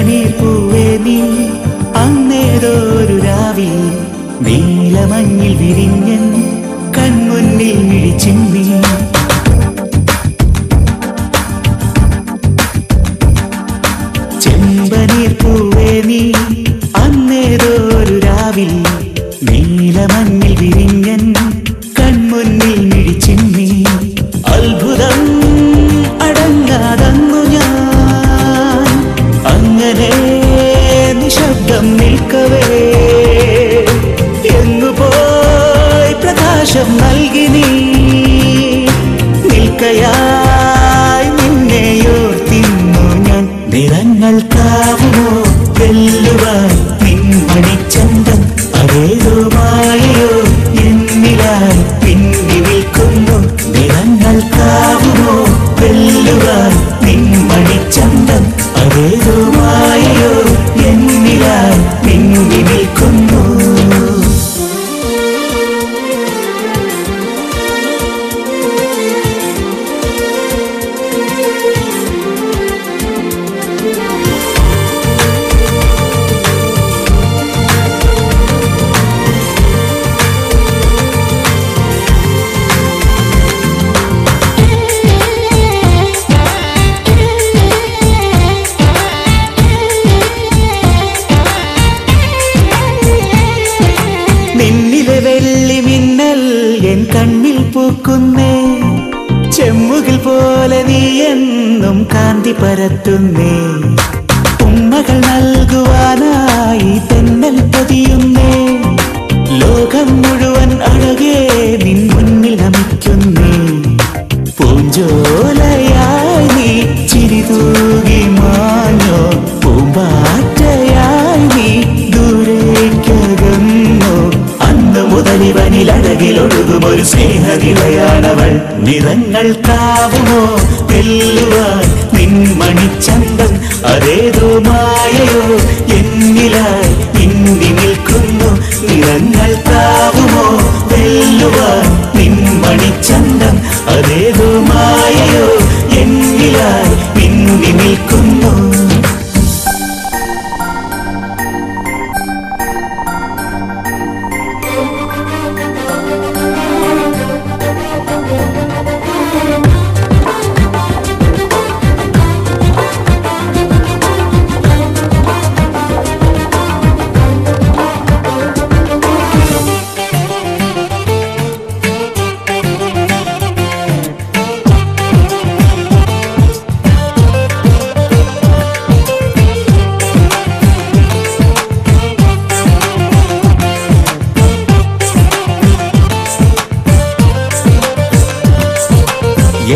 ചെമ്പനീർ പൂവേ നീ അന്നേതൊരു രാവിൽ നീലമഞ്ഞിൽ വിരിഞ്ഞൻ കൺമുന്നിൽ മിഴിച്ചിന്നി. ചെമ്പനീർ പൂവേ നീ അന്നേതൊരു രാവിൽ നീലമഞ്ഞിൽ വിരിഞ്ഞൻ കൺമുന്നിൽ മിഴിച്ചിന്നി. അത്ഭുതം അടങ്ങാതന്നു ഞാൻ അങ്ങനെ നിശബ്ദം നിൽക്കവേ എങ്ങുപോയി പ്രകാശം നൽകി നീ നിൽക്കയായി നിന്നെയോർത്തിന്നു ഞാൻ. നിറങ്ങൾക്കാവുമോ വെല്ലുവാൻ നിൻമണിച്ചന്തം അതേതോ മായയോ എന്നിലായി പിന്നി നിൽക്കുന്നു. നിറങ്ങൾക്കാവുമോ വെല്ലുവാൻ നിൻമണിച്ചന്തം അതേതോ മായയോ എന്നിലായി പിന്നി നിൽക്കുന്നു. നിന്നിലെ വെള്ളി മിന്നൽ എൻ കണ്ണിൽ പൂക്കുന്നേ ചെമ്മുകിൽ പോലെ നീ എന്നും കാന്തി പരത്തുന്നേ. ഉമ്മകൾ നൽകുവാനായി തെന്നൽ പതിയുന്നേ ലോകം മുഴുവൻ അഴകേ നിൻ മുന്നിൽ നമിക്കുന്നേ. പൂഞ്ചോലയായി നീ ചിരി തൂകി മാഞ്ഞോ പൂമ്പാറ്റയായി നീ ദൂരേക്കകന്നോ. അന്ന് മുതലിവനിലഴകിലൊഴുകും ഒരു സ്നേഹനിലയാണവൾ. നിറങ്ങൾക്കാവുമോ വെല്ലുവാൻ നിൻമണിച്ചന്തം അതേതോ മായയോ എന്നിലായി പിന്നി നിൽക്കുന്നു. നിറങ്ങൾക്കാവുമോ വെല്ലുവാൻ നിൻമണിച്ചന്തം അതേതോ മായയോ എന്നിലായി പിന്നി നിൽക്കുന്നു.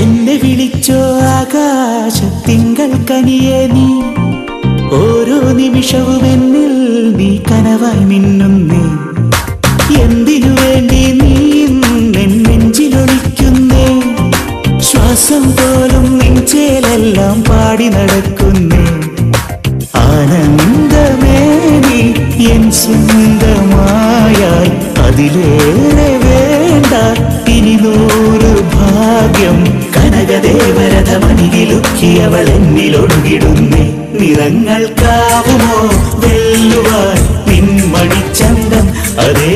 എന്നെ വിളിച്ചോ ആകാശത്തിങ്കൾ കനിയേ നീ ഓരോ നിമിഷവും എന്നിൽ നീ കനവായി മിന്നുന്നേ. എന്തിനു വേണ്ടി നീ നെഞ്ചിലൊളിക്കുന്നേ ശ്വാസം പോലും നെഞ്ചേലെല്ലാം പാടി നടക്കുന്നേ. ആനന്ദമേ നീ എൻ സ്വന്തമായാൽ അതിലേറെ വേണ്ട ഇനി നൂറ് ഭാഗ്യം. കനകദേവരഥമണിയിലുക്കിയവൾ എന്നിലൊഴുകിടുന്നേ. നിറങ്ങൾക്കാവുമോ വെല്ലുവാൻ നിൻമണിച്ചന്തം അതേ